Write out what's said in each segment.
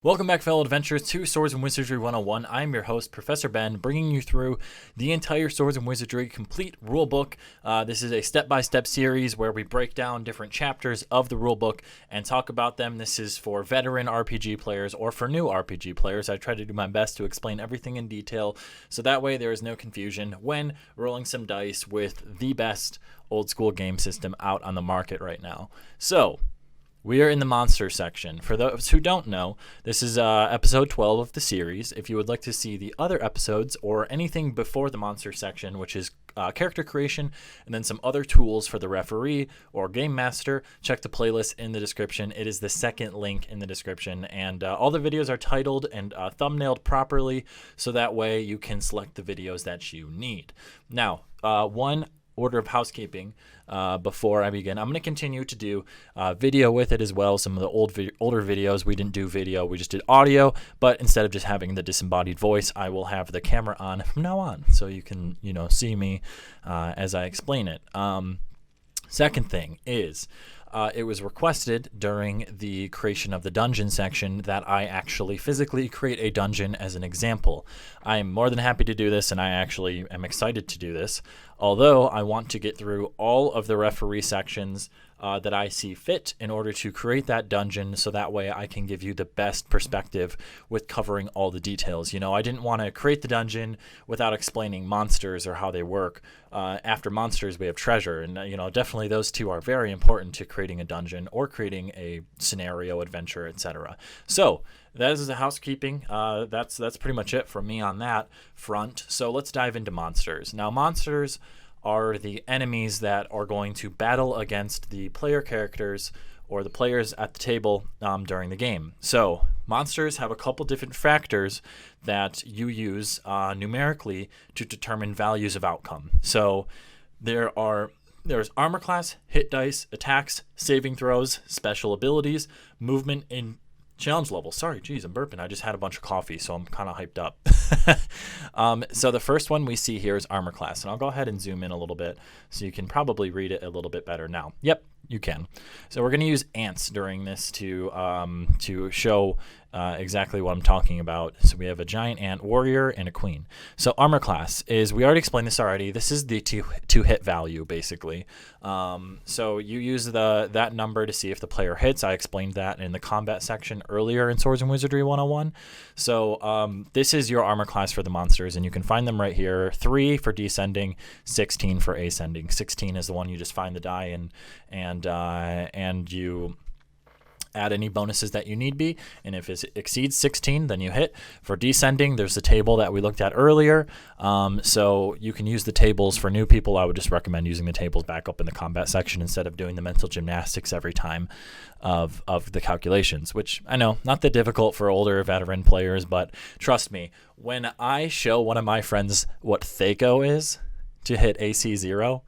Welcome back, fellow adventurers, to Swords and Wizardry 101. I'm your host, Professor Ben, bringing you through the entire Swords and Wizardry complete rulebook. This is a step-by-step series where we break down different chapters of the rulebook and talk about them. This is for veteran RPG players or for new RPG players. I try to do my best to explain everything in detail, so that way there is no confusion when rolling some dice with the best old-school game system out on the market right now. So, we are in the monster section. For those who don't know, this is episode 12 of the series. If you would like to see the other episodes or anything before the monster section, which is character creation and then some other tools for the referee or game master, check the playlist in the description. It is the second link in the description, and all the videos are titled and thumbnailed properly, so that way you can select the videos that you need. Now, one order of housekeeping before I begin. I'm going to continue to do video with it as well. Some of the older videos, we didn't do video, we just did audio, but instead of just having the disembodied voice, I will have the camera on from now on, so you can, see me as I explain it. Second thing is, it was requested during the creation of the dungeon section that I actually physically create a dungeon as an example. I am more than happy to do this, and I actually am excited to do this, although I want to get through all of the referee sections that I see fit in order to create that dungeon, so that way I can give you the best perspective with covering all the details. I didn't want to create the dungeon without explaining monsters or how they work. After monsters, we have treasure, and definitely those two are very important to creating a dungeon or creating a scenario, adventure, etc. So that is the housekeeping. That's pretty much it from me on that front. So let's dive into monsters. Now, monsters are the enemies that are going to battle against the player characters or the players at the table during the game. So monsters have a couple different factors that you use numerically to determine values of outcome. So there's armor class, hit dice, attacks, saving throws, special abilities, movement, in challenge level. Sorry, geez, I'm burping. I just had a bunch of coffee, so I'm kind of hyped up. So the first one we see here is armor class, and I'll go ahead and zoom in a little bit so you can probably read it a little bit better now. Yep, you can. So we're going to use ants during this to show exactly what I'm talking about. So we have a giant ant warrior and a queen. So armor class is, we already explained this already. This is the two hit value, basically. So you use that number to see if the player hits. I explained that in the combat section earlier in Swords and Wizardry 101. So this is your armor class for the monsters, and you can find them right here. 3 for descending, 16 for ascending. 16 is the one you just find the die in, and you add any bonuses that you need be, and if it exceeds 16, then you hit. For descending, there's the table that we looked at earlier, so you can use the tables. For new people, I would just recommend using the tables back up in the combat section instead of doing the mental gymnastics every time of the calculations, which I know, not that difficult for older veteran players, but trust me, when I show one of my friends what Thaco is to hit AC 0,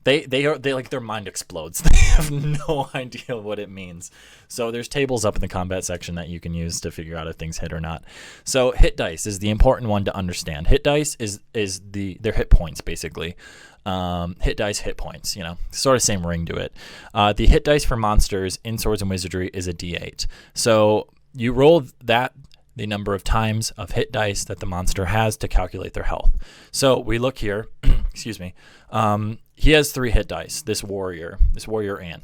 They like, their mind explodes. They have no idea what it means. So there's tables up in the combat section that you can use to figure out if things hit or not. So hit dice is the important one to understand. Hit dice is their hit points, basically. Hit dice, hit points, sort of same ring to it. The hit dice for monsters in Swords and Wizardry is a D8. So you roll the number of times of hit dice that the monster has to calculate their health. So we look here, excuse me, he has 3 hit dice, this warrior ant.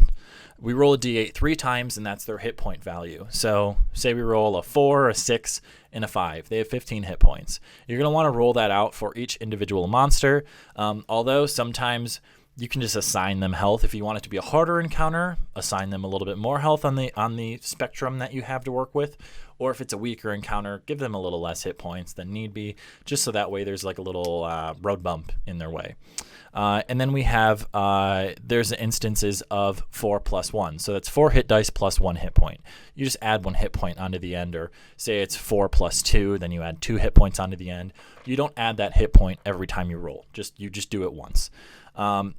We roll a d8 3 times, and that's their hit point value. So say we roll a 4, a 6, and a 5. They have 15 hit points. You're going to want to roll that out for each individual monster, although sometimes you can just assign them health. If you want it to be a harder encounter, assign them a little bit more health on the spectrum that you have to work with. Or if it's a weaker encounter, give them a little less hit points than need be, just so that way there's like a little road bump in their way. And then we have, there's instances of 4 plus 1. So that's 4 hit dice plus 1 hit point. You just add 1 hit point onto the end, or say it's 4 plus 2, then you add 2 hit points onto the end. You don't add that hit point every time you roll. You just do it once.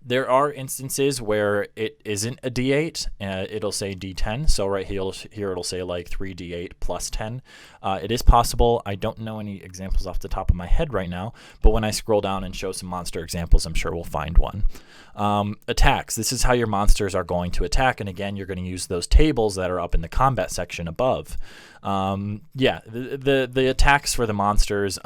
There are instances where it isn't a D8, it'll say D10. So right here it'll say like 3D8 plus 10. It is possible. I don't know any examples off the top of my head right now, but when I scroll down and show some monster examples, I'm sure we'll find one. Attacks. This is how your monsters are going to attack, and again, you're going to use those tables that are up in the combat section above. The attacks for the monsters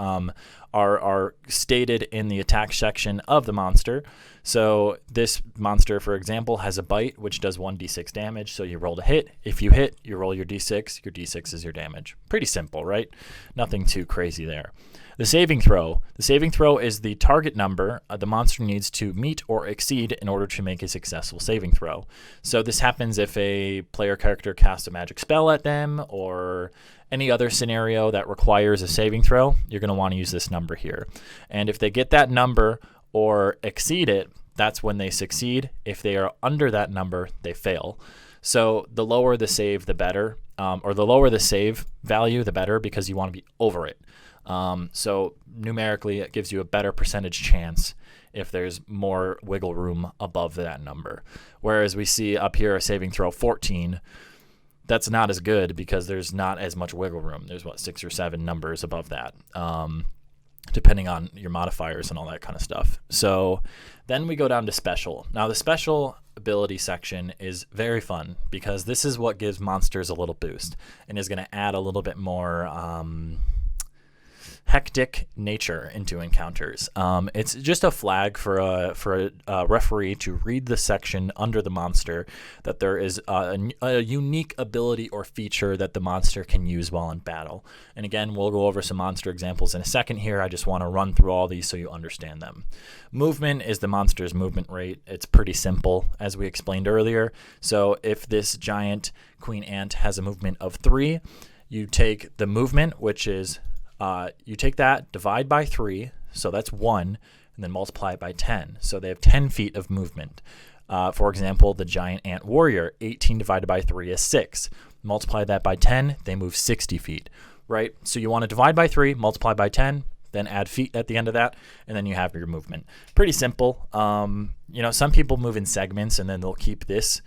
are stated in the attack section of the monster. So this monster, for example, has a bite, which does 1d6 damage. So you roll to hit. If you hit, you roll your d6. Your d6 is your damage. Pretty simple, right? Nothing too crazy there. The saving throw. The saving throw is the target number the monster needs to meet or exceed in order to make a successful saving throw. So this happens if a player character casts a magic spell at them or any other scenario that requires a saving throw. You're going to want to use this number here. And if they get that number or exceed it, that's when they succeed. If they are under that number, they fail. So the lower the save, the better, or the lower the save value, the better, because you want to be over it. So numerically, it gives you a better percentage chance if there's more wiggle room above that number. Whereas we see up here a saving throw 14, that's not as good because there's not as much wiggle room. There's 6 or 7 numbers above that, depending on your modifiers and all that kind of stuff. So then we go down to special. Now the special ability section is very fun because this is what gives monsters a little boost and is going to add a little bit more hectic nature into encounters. It's just a flag for a referee to read the section under the monster that there is a unique ability or feature that the monster can use while in battle. And again, we'll go over some monster examples in a second here. I just want to run through all these so you understand them. Movement is the monster's movement rate. It's pretty simple, as we explained earlier. So if this giant queen ant has a movement of 3, you take the movement, which is you take that, divide by 3, so that's 1, and then multiply it by 10. So they have 10 feet of movement. For example, the giant ant warrior, 18 divided by 3 is 6. Multiply that by 10, they move 60 feet, right? So you want to divide by 3, multiply by 10, then add feet at the end of that, and then you have your movement. Pretty simple. Some people move in segments, and then they'll keep this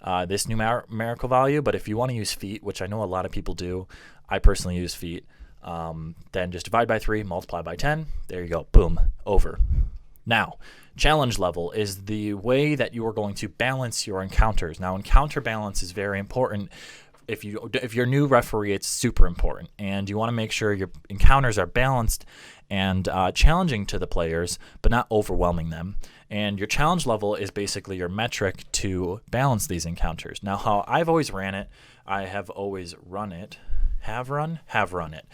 numerical value. But if you want to use feet, which I know a lot of people do, I personally use feet. Then just divide by 3, multiply by 10. There you go. Boom. Over. Now, challenge level is the way that you are going to balance your encounters. Now, encounter balance is very important. If you're a new referee, it's super important. And you want to make sure your encounters are balanced and challenging to the players, but not overwhelming them. And your challenge level is basically your metric to balance these encounters. Now, how I've always ran it, I have always run it. Have run it.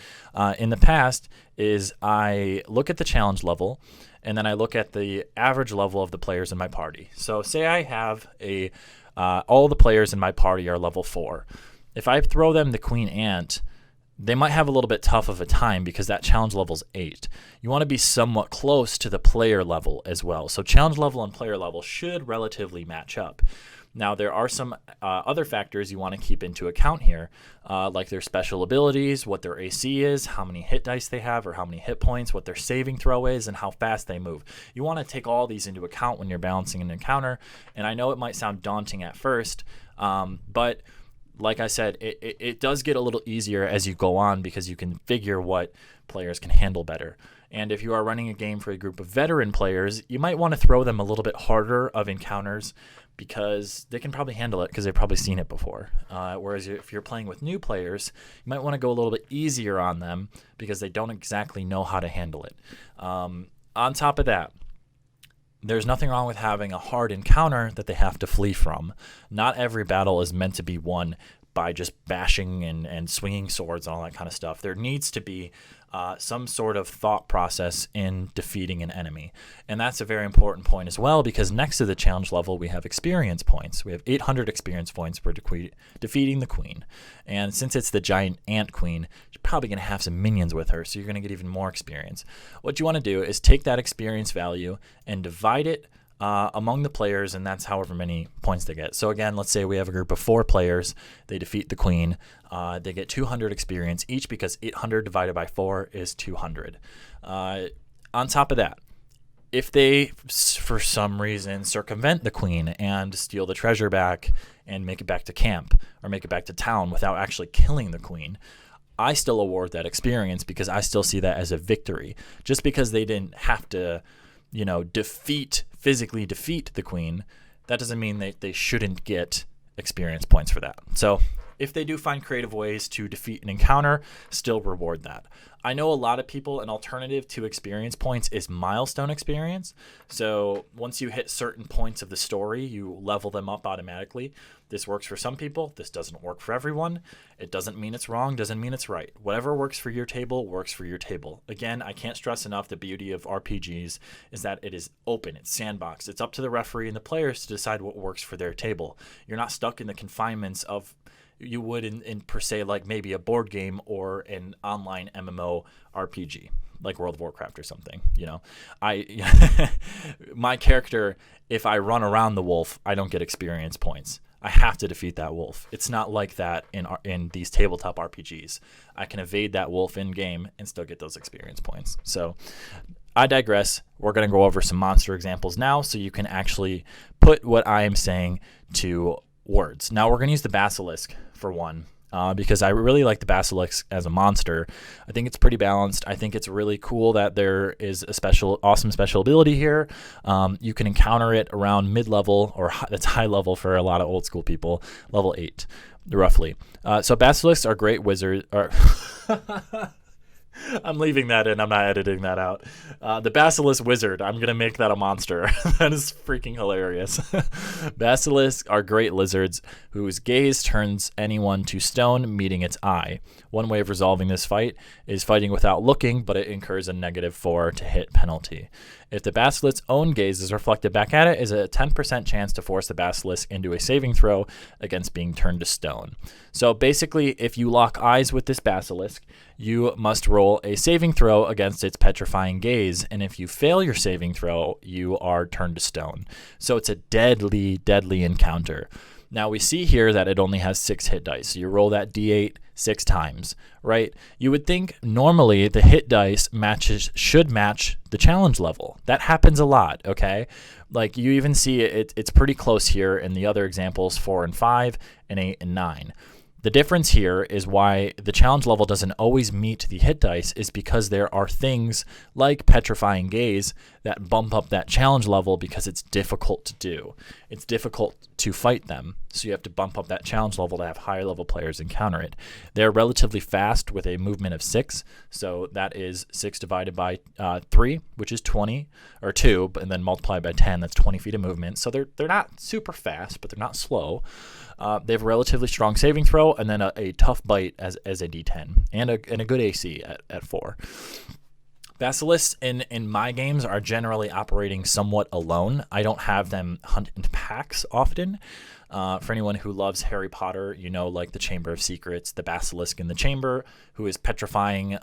In the past is I look at the challenge level and then I look at the average level of the players in my party. So say I have all the players in my party are level 4. If I throw them the queen ant, they might have a little bit tough of a time because that challenge level's 8. You want to be somewhat close to the player level as well. So challenge level and player level should relatively match up. Now, there are some other factors you want to keep into account here, like their special abilities, what their AC is, how many hit dice they have or how many hit points, what their saving throw is, and how fast they move. You want to take all these into account when you're balancing an encounter, and I know it might sound daunting at first, but like I said, it does get a little easier as you go on because you can figure what players can handle better. And if you are running a game for a group of veteran players, you might want to throw them a little bit harder of encounters because they can probably handle it because they've probably seen it before. Whereas if you're playing with new players, you might want to go a little bit easier on them because they don't exactly know how to handle it. On top of that, there's nothing wrong with having a hard encounter that they have to flee from. Not every battle is meant to be won by just bashing and swinging swords and all that kind of stuff. There needs to be some sort of thought process in defeating an enemy. And that's a very important point as well because next to the challenge level, we have experience points. We have 800 experience points for defeating the queen. And since it's the giant ant queen, you're probably going to have some minions with her, so you're going to get even more experience. What you want to do is take that experience value and divide it among the players, and that's however many points they get. So again, let's say we have a group of 4 players. They defeat the queen. They get 200 experience each because 800 divided by 4 is 200. On top of that, if they, for some reason, circumvent the queen and steal the treasure back and make it back to camp or make it back to town without actually killing the queen, I still award that experience because I still see that as a victory. Just because they didn't have to physically defeat the queen, that doesn't mean they shouldn't get experience points for that. So If they do find creative ways to defeat an encounter, still reward that. I know a lot of people, an alternative to experience points is milestone experience. So once you hit certain points of the story, you level them up automatically. This works for some people. This doesn't work for everyone. It doesn't mean it's wrong, doesn't mean it's right. Whatever works for your table works for your table. Again, I can't stress enough the beauty of RPGs is that it is open, it's sandbox. It's up to the referee and the players to decide what works for their table. You're not stuck in the confinements of you would in per se like maybe a board game or an online MMO RPG like World of Warcraft or something. My character, if I run around the wolf, I don't get experience points. I have to defeat that wolf. It's not like that in these tabletop RPGs. I can evade that wolf in game and still get those experience points. So I digress. We're going to go over some monster examples now so you can actually put what I am saying to words. Now we're going to use the Basilisk for one, because I really like the Basilisk as a monster. I think it's pretty balanced. I think it's really cool that there is a awesome special ability here. You can encounter it around mid-level, or that's high level for a lot of old school people, level 8, roughly. So Basilisks are great wizards. I'm leaving that in. I'm not editing that out. The Basilisk Wizard. I'm going to make that a monster. That is freaking hilarious. Basilisks are great lizards whose gaze turns anyone to stone, meeting its eye. One way of resolving this fight is fighting without looking, but it incurs a -4 to hit penalty. If the Basilisk's own gaze is reflected back at it, is a 10% chance to force the Basilisk into a saving throw against being turned to stone. So basically, if you lock eyes with this Basilisk, you must roll a saving throw against its petrifying gaze, and if you fail your saving throw, you are turned to stone. So it's a deadly, deadly encounter. Now we see here that it only has 6 hit dice. So you roll that d8 6 times, right? You would think normally the hit dice should match the challenge level. That happens a lot, okay? Like you even see it's pretty close here in the other examples, 4 and 5 and 8 and 9. The difference here is why the challenge level doesn't always meet the hit dice is because there are things like Petrifying Gaze that bump up that challenge level because it's difficult to do. It's difficult to fight them, so you have to bump up that challenge level to have higher level players encounter it. They're relatively fast with a movement of 6, so that is 6 divided by 3, which is 20, or 2, and then multiplied by 10, that's 20 feet of movement. So they're not super fast, but they're not slow. They have a relatively strong saving throw, and then a tough bite as a D10, and a good AC at 4. Basilisks in my games are generally operating somewhat alone. I don't have them hunt in packs often. For anyone who loves Harry Potter, like the Chamber of Secrets, the Basilisk in the chamber, who is petrifying,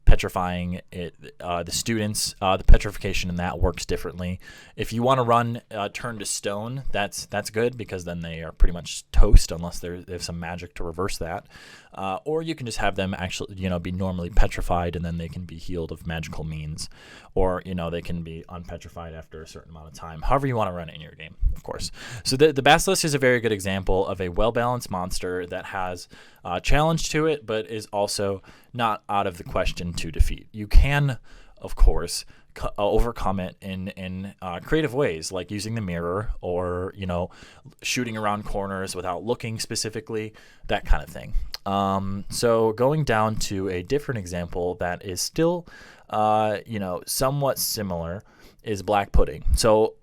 petrifying the students. The petrification in that works differently. If you want to run turn to stone, that's good because then they are pretty much toast unless they have some magic to reverse that. Or you can just have them actually be normally petrified and then they can be healed of magical means, or they can be unpetrified after a certain amount of time. However you want to run it in your game, of course. So the Basilisk is a very good example of a well-balanced monster that has challenge to it, but is also not out of the question to defeat. You can, of course, overcome it in creative ways, like using the mirror or shooting around corners without looking specifically, that kind of thing. So going down to a different example that is still somewhat similar is black pudding. So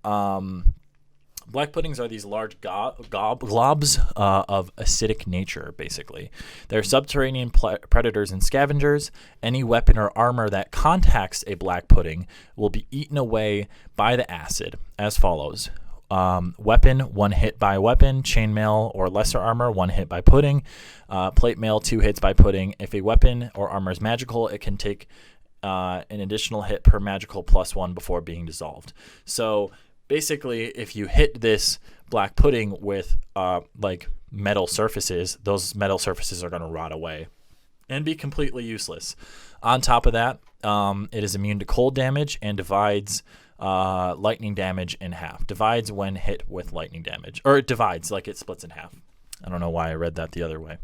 black puddings are these large globs of acidic nature, basically. They're subterranean predators and scavengers. Any weapon or armor that contacts a black pudding will be eaten away by the acid as follows. Weapon, 1 hit by weapon. Chainmail or lesser armor, 1 hit by pudding. Plate mail, 2 hits by pudding. If a weapon or armor is magical, it can take an additional hit per magical +1 before being dissolved. So basically, if you hit this black pudding with metal surfaces, those metal surfaces are going to rot away and be completely useless. On top of that, it is immune to cold damage and divides lightning damage in half. Divides when hit with lightning damage. Or it divides, like it splits in half. I don't know why I read that the other way.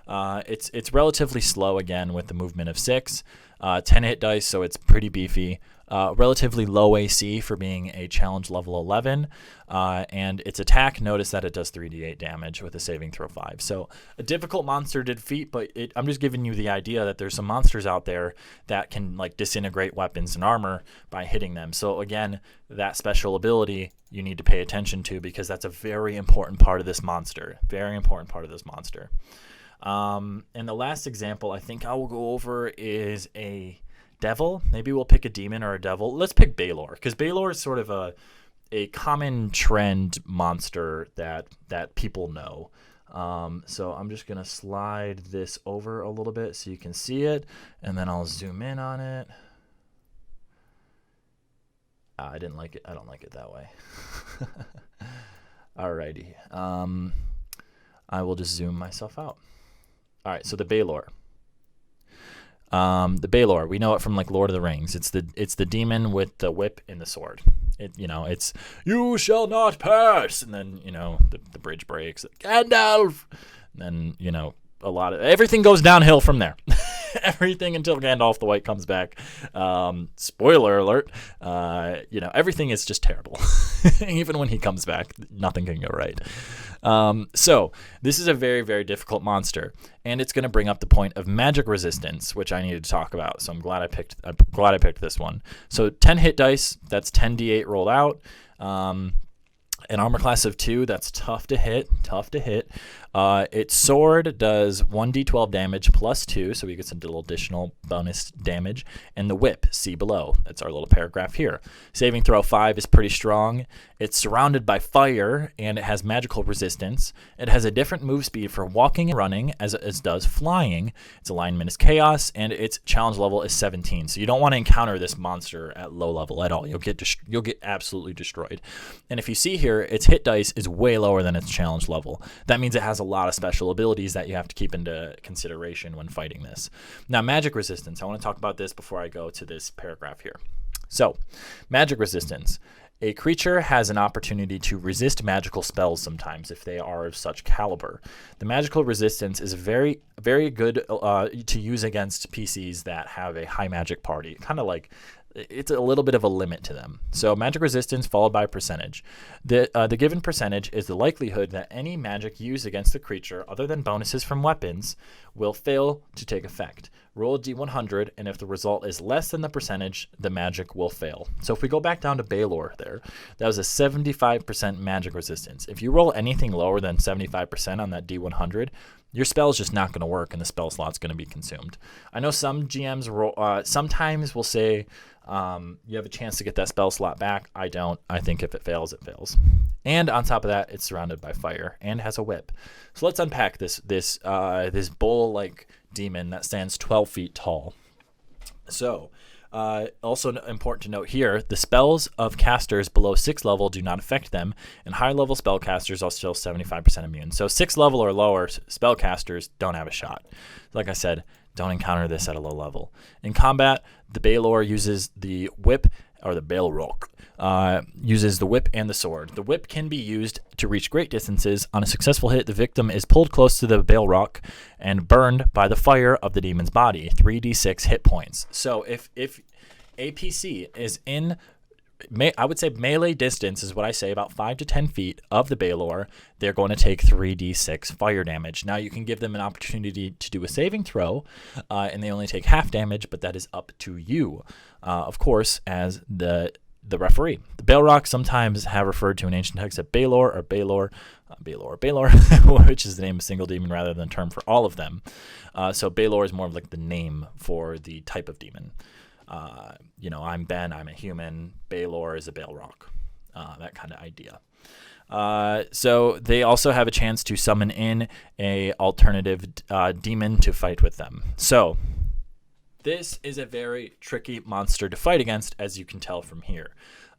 It's relatively slow, again, with the movement of 6. 10 hit dice, so it's pretty beefy. relatively low AC for being a challenge level 11, and its attack, notice that it does 3d8 damage with a saving throw 5. So a difficult monster to defeat, but I'm just giving you the idea that there's some monsters out there that can like disintegrate weapons and armor by hitting them. So again, that special ability you need to pay attention to, because that's a very important part of this monster. Very important part of this monster. And the last example I think I will go over is a devil. Maybe we'll pick a demon or a devil. Let's pick Balor, because Balor is sort of a common trend monster that people know. So I'm just going to slide this over a little bit so you can see it, and then I'll zoom in on it. I didn't like it. I don't like it that way. Alrighty. I will just zoom myself out. All right, so the Balor. The Balor, we know it from like Lord of the Rings. It's the demon with the whip and the sword. It's "You shall not pass," and then the bridge breaks. Gandalf, and then everything goes downhill from there. Everything until Gandalf the White comes back. Spoiler alert. Everything is just terrible. Even when he comes back, nothing can go right. So this is a very, very difficult monster, and it's going to bring up the point of magic resistance, which I needed to talk about. So I'm glad I picked this one. So 10 hit dice, that's 10d8 rolled out. An armor class of 2, that's tough to hit. Its sword does 1d12 damage plus 2, so we get some little additional bonus damage. And the whip, see below. That's our little paragraph here. Saving throw 5 is pretty strong. It's surrounded by fire, and it has magical resistance. It has a different move speed for walking and running as does flying. Its alignment is chaos, and its challenge level is 17. So you don't want to encounter this monster at low level at all. You'll get absolutely destroyed. And if you see here, its hit dice is way lower than its challenge level. That means it has a lot of special abilities that you have to keep into consideration when fighting this. Now, magic resistance. I want to talk about this before I go to this paragraph here. So, magic resistance. A creature has an opportunity to resist magical spells sometimes if they are of such caliber. The magical resistance is very, very good to use against PCs that have a high magic party. Kind of like it's a little bit of a limit to them. So magic resistance followed by percentage. The given percentage is the likelihood that any magic used against the creature other than bonuses from weapons will fail to take effect. Roll a d100, and if the result is less than the percentage, the magic will fail. So if we go back down to Balor there, that was a 75% magic resistance. If you roll anything lower than 75% on that d100, your spell is just not going to work, and the spell slot's going to be consumed. I know some GMs sometimes will say you have a chance to get that spell slot back. I don't. I think if it fails, it fails. And on top of that, it's surrounded by fire and has a whip. So let's unpack this bull-like demon that stands 12 feet tall. So also important to note here, the spells of casters below 6th level do not affect them, and high-level spellcasters are still 75% immune. So 6th level or lower spellcasters don't have a shot. Like I said, don't encounter this at a low level. In combat, the Balor uses the whip, or the Balrog, uses the whip and the sword. The whip can be used to reach great distances. On a successful hit, the victim is pulled close to the Balrog and burned by the fire of the demon's body, 3d6 hit points. So if a PC is in, I would say melee distance is what I say, about 5 to 10 feet of the Balor, they're going to take 3d6 fire damage. Now you can give them an opportunity to do a saving throw, and they only take half damage, but that is up to you, of course, as the referee. The Balrog sometimes have referred to in ancient texts as Balor or Balor, which is the name of a single demon rather than a term for all of them. So Balor is more of like the name for the type of demon. I'm Ben, I'm a human. Balor is a Balrog. That kind of idea. So they also have a chance to summon in a alternative demon to fight with them. So this is a very tricky monster to fight against, as you can tell from here.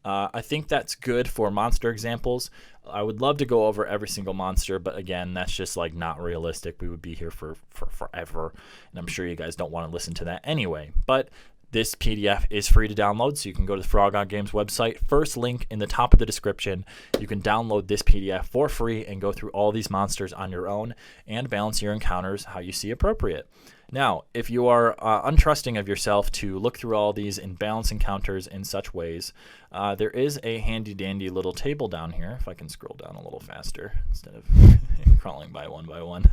I think that's good for monster examples. I would love to go over every single monster, but again, that's just like not realistic. We would be here for forever, and I'm sure you guys don't want to listen to that anyway. But this PDF is free to download, so you can go to the Frog on Games website. First link in the top of the description. You can download this PDF for free and go through all these monsters on your own and balance your encounters how you see appropriate. Now, if you are untrusting of yourself to look through all these in balance encounters in such ways, there is a handy dandy little table down here. If I can scroll down a little faster instead of crawling by one.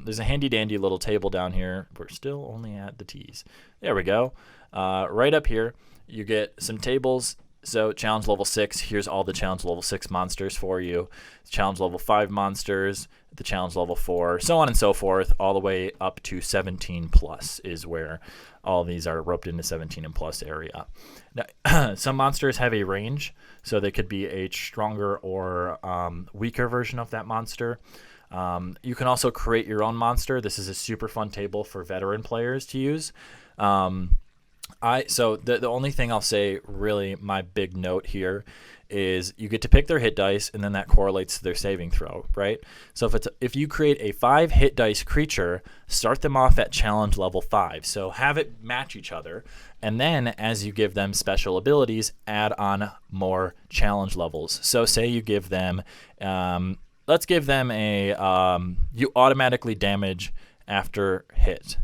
There's a handy dandy little table down here. We're still only at the T's. There we go. Right up here, you get some tables. So challenge level 6, here's all the challenge level 6 monsters for you. Challenge level 5 monsters, the challenge level 4, so on and so forth, all the way up to 17 plus is where all these are roped into 17 and plus area. Now, some monsters have a range, so they could be a stronger or weaker version of that monster. You can also create your own monster. This is a super fun table for veteran players to use. So the only thing I'll say, really, my big note here is you get to pick their hit dice, and then that correlates to their saving throw, right? So if you create a 5 hit dice creature, start them off at challenge level 5. So have it match each other, and then as you give them special abilities, add on more challenge levels. So say you give them, let's give them a, you automatically damage after hit.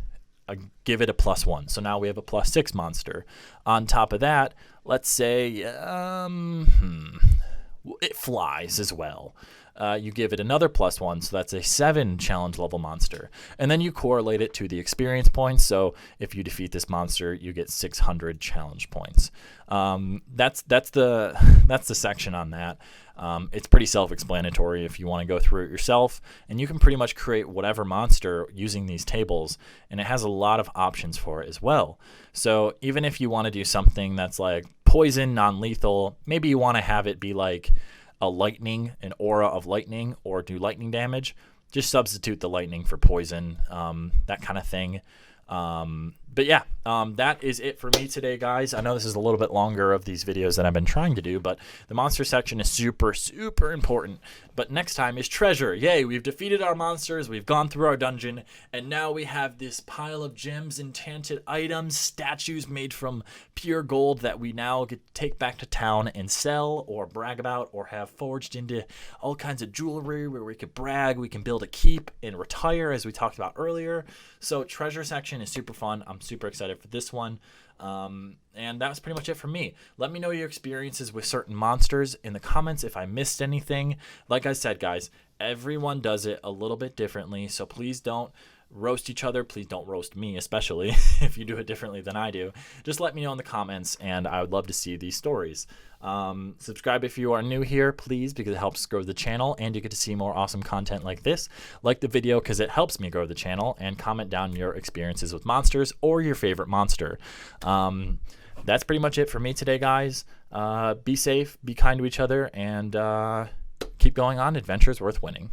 Give it a +1. So now we have a +6 monster. On top of that, let's say it flies as well. You give it another +1, so that's a 7 challenge level monster. And then you correlate it to the experience points. So if you defeat this monster, you get 600 challenge points. That's the section on that. It's pretty self-explanatory if you want to go through it yourself, and you can pretty much create whatever monster using these tables, and it has a lot of options for it as well. So even if you want to do something that's like poison, non-lethal, maybe you want to have it be like a lightning, an aura of lightning, or do lightning damage, just substitute the lightning for poison, that kind of thing. But yeah, that is it for me today, guys. I know this is a little bit longer of these videos that I've been trying to do, but the monster section is super, super important. But next time is treasure. Yay, we've defeated our monsters, we've gone through our dungeon, and now we have this pile of gems, enchanted items, statues made from pure gold that we now get to take back to town and sell or brag about or have forged into all kinds of jewelry where we could brag, we can build a keep and retire as we talked about earlier. So treasure section is super fun. I'm super excited for this one. And that was pretty much it for me. Let me know your experiences with certain monsters in the comments if I missed anything. Like I said, guys, everyone does it a little bit differently, so please don't roast each other. Please don't roast me, especially if you do it differently than I do. Just let me know in the comments, and I would love to see these stories. Subscribe if you are new here, please, because it helps grow the channel, and you get to see more awesome content like this. Like the video because it helps me grow the channel, and comment down your experiences with monsters or your favorite monster. That's pretty much it for me today, guys. Be safe, be kind to each other, and keep going on adventures worth winning.